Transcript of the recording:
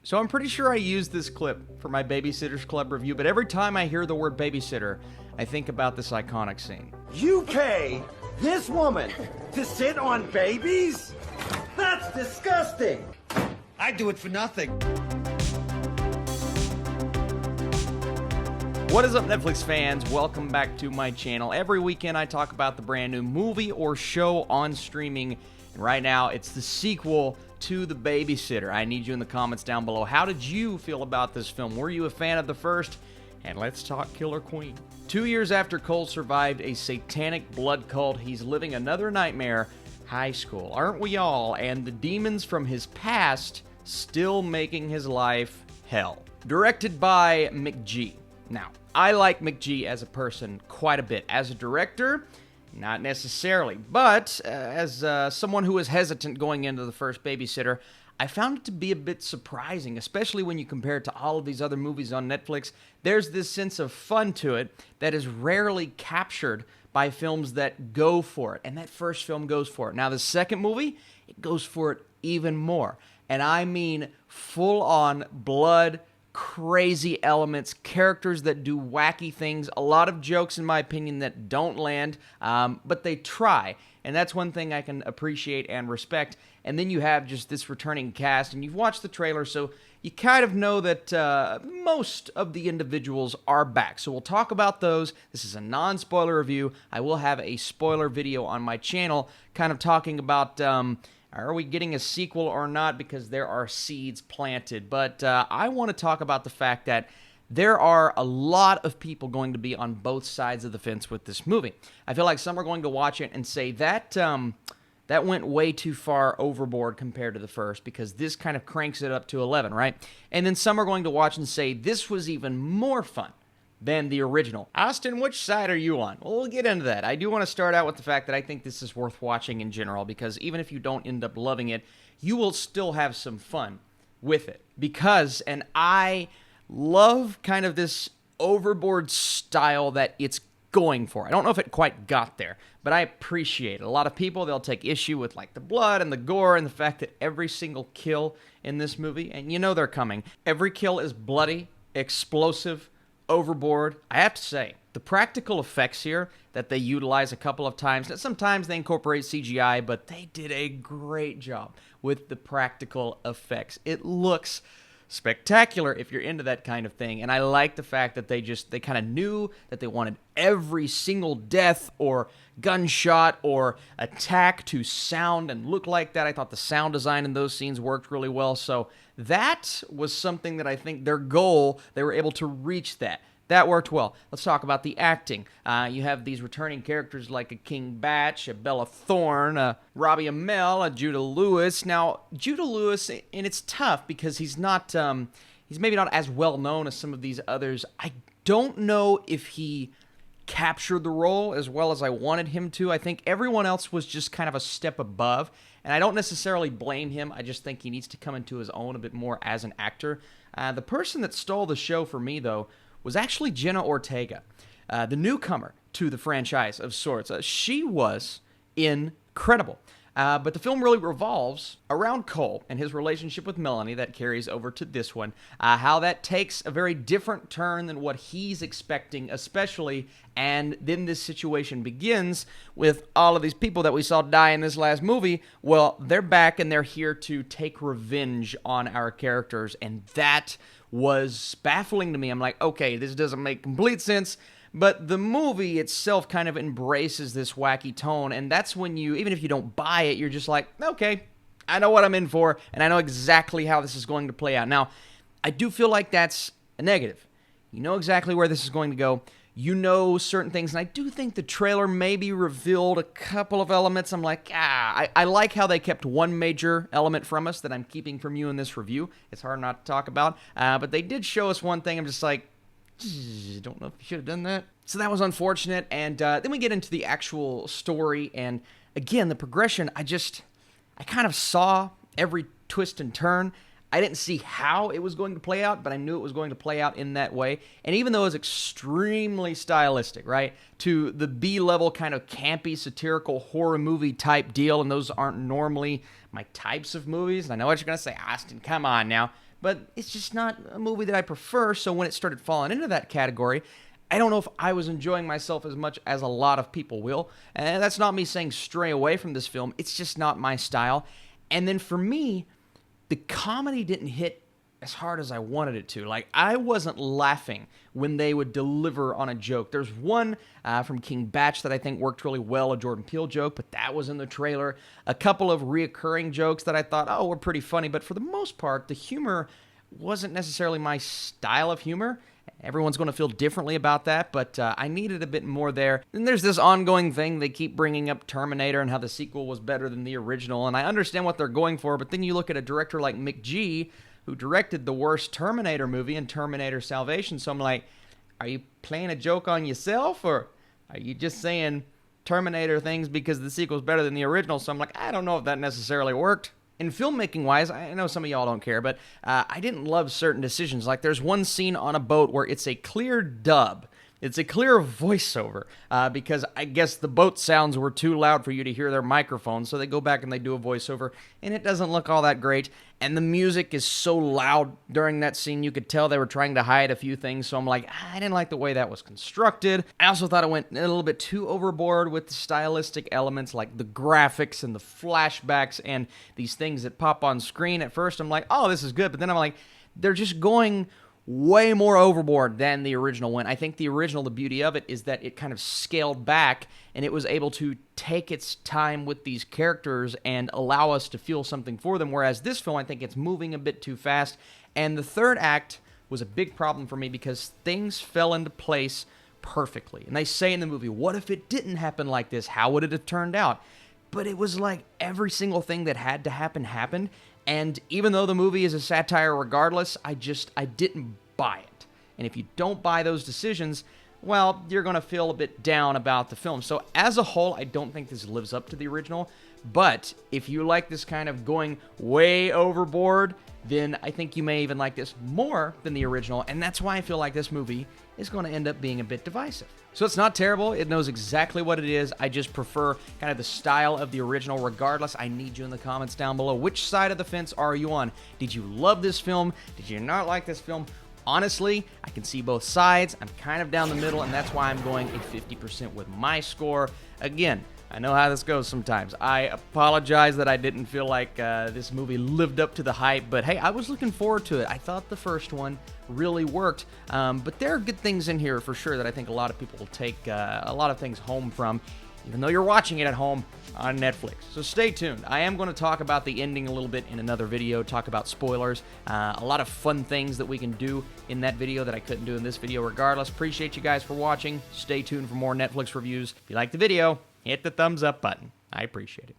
So I'm pretty sure I used this clip for my Babysitters Club review, but every time I hear the word babysitter, I think about this iconic scene. You pay this woman to sit on babies? That's disgusting! I do it for nothing. What is up, Netflix fans? Welcome back to my channel. Every weekend I talk about the brand new movie or show on streaming, and right now it's the sequel to The Babysitter. I need you in the comments down below. How did you feel about this film? Were you a fan of the first? And let's talk Killer Queen. 2 years after Cole survived a satanic blood cult, he's living another nightmare, high school. Aren't we all? And the demons from his past still making his life hell. Directed by McG. Now, I like McG as a person quite a bit. As a director, not necessarily. But as someone who was hesitant going into the first Babysitter, I found it to be a bit surprising, especially when you compare it to all of these other movies on Netflix. There's this sense of fun to it that is rarely captured by films that go for it. And that first film goes for it. Now, the second movie, it goes for it even more. And I mean full-on blood, crazy elements, characters that do wacky things, a lot of jokes, in my opinion, that don't land, but they try. And that's one thing I can appreciate and respect. And then you have just this returning cast, and you've watched the trailer, so you kind of know that most of the individuals are back. So we'll talk about those. This is a non-spoiler review. I will have a spoiler video on my channel kind of talking about are we getting a sequel or not, because there are seeds planted. But I want to talk about the fact that there are a lot of people going to be on both sides of the fence with this movie. I feel like some are going to watch it and say that that went way too far overboard compared to the first, because this kind of cranks it up to 11, right? And then some are going to watch and say this was even more fun than the original. Austin, which side are you on? Well, we'll get into that. I do want to start out with the fact that I think this is worth watching in general, because even if you don't end up loving it, you will still have some fun with it. Because, and I love kind of this overboard style that it's going for. I don't know if it quite got there, but I appreciate it. A lot of people, they'll take issue with like the blood and the gore and the fact that every single kill in this movie, and you know they're coming, every kill is bloody, explosive, overboard. I have to say, the practical effects here that they utilize a couple of times, now sometimes they incorporate CGI, but they did a great job with the practical effects. It looks spectacular if you're into that kind of thing, and I like the fact that they kind of knew that they wanted every single death or gunshot or attack to sound and look like that. I thought the sound design in those scenes worked really well, so that was something that I think their goal, they were able to reach that. That worked well. Let's talk about the acting. You have these returning characters like a King Batch, a Bella Thorne, a Robbie Amell, a Judah Lewis. Now, Judah Lewis, and it's tough because he's not, he's maybe not as well known as some of these others. I don't know if he captured the role as well as I wanted him to. I think everyone else was just kind of a step above, and I don't necessarily blame him. I just think he needs to come into his own a bit more as an actor. The person that stole the show for me, though, was actually Jenna Ortega, the newcomer to the franchise of sorts. She was incredible. But the film really revolves around Cole and his relationship with Melanie that carries over to this one. How that takes a very different turn than what he's expecting, especially, and then this situation begins with all of these people that we saw die in this last movie. Well, they're back and they're here to take revenge on our characters, and that was baffling to me. I'm like, okay, this doesn't make complete sense, but the movie itself kind of embraces this wacky tone, and that's when you, even if you don't buy it, you're just like, okay, I know what I'm in for, and I know exactly how this is going to play out. Now, I do feel like that's a negative. You know exactly where this is going to go. You know certain things, and I do think the trailer maybe revealed a couple of elements. I'm like, I like how they kept one major element from us that I'm keeping from you in this review. It's hard not to talk about, but they did show us one thing. I'm just like, don't know if you should have done that. So that was unfortunate, and then we get into the actual story, and again, the progression, I kind of saw every twist and turn. I didn't see how it was going to play out, but I knew it was going to play out in that way. And even though it was extremely stylistic, right, to the B-level kind of campy, satirical horror movie type deal, and those aren't normally my types of movies. And I know what you're going to say, Austin, come on now. but it's just not a movie that I prefer. So when it started falling into that category, I don't know if I was enjoying myself as much as a lot of people will. And that's not me saying stray away from this film. It's just not my style. And then for me, the comedy didn't hit as hard as I wanted it to. Like, I wasn't laughing when they would deliver on a joke. There's one from King Batch that I think worked really well, a Jordan Peele joke, but that was in the trailer. A couple of reoccurring jokes that I thought, oh, were pretty funny, but for the most part, the humor wasn't necessarily my style of humor. Everyone's going to feel differently about that, but I needed a bit more there. Then there's this ongoing thing. They keep bringing up Terminator and how the sequel was better than the original, and I understand what they're going for, but then you look at a director like McG, who directed the worst Terminator movie in Terminator Salvation, so I'm like, are you playing a joke on yourself, or are you just saying Terminator things because the sequel's better than the original? So I'm like, I don't know if that necessarily worked. And filmmaking-wise, I know some of y'all don't care, but I didn't love certain decisions. Like, there's one scene on a boat where it's a clear dub. It's a clear voiceover because I guess the boat sounds were too loud for you to hear their microphone, so they go back and they do a voiceover, and it doesn't look all that great. And the music is so loud during that scene, you could tell they were trying to hide a few things, so I'm like, I didn't like the way that was constructed. I also thought it went a little bit too overboard with the stylistic elements, like the graphics and the flashbacks and these things that pop on screen. At first, I'm like, oh, this is good, but then I'm like, they're just going way more overboard than the original went. I think the original, the beauty of it is that it kind of scaled back and it was able to take its time with these characters and allow us to feel something for them, whereas this film, I think it's moving a bit too fast. And the third act was a big problem for me because things fell into place perfectly. And they say in the movie, what if it didn't happen like this? How would it have turned out? But it was like every single thing that had to happen happened. And even though the movie is a satire regardless, I didn't buy it. And if you don't buy those decisions, well, you're going to feel a bit down about the film. So as a whole, I don't think this lives up to the original. But if you like this kind of going way overboard, then I think you may even like this more than the original. And that's why I feel like this movie is going to end up being a bit divisive. So it's not terrible. It knows exactly what it is. I just prefer kind of the style of the original. Regardless, I need you in the comments down below. Which side of the fence are you on? Did you love this film? Did you not like this film? Honestly, I can see both sides. I'm kind of down the middle, and that's why I'm going a 50% with my score. Again, I know how this goes sometimes. I apologize that I didn't feel like this movie lived up to the hype, but hey, I was looking forward to it. I thought the first one really worked, but there are good things in here for sure that I think a lot of people will take a lot of things home from, even though you're watching it at home on Netflix. So stay tuned. I am going to talk about the ending a little bit in another video, talk about spoilers, a lot of fun things that we can do in that video that I couldn't do in this video regardless. Appreciate you guys for watching. Stay tuned for more Netflix reviews. If you like the video, hit the thumbs up button. I appreciate it.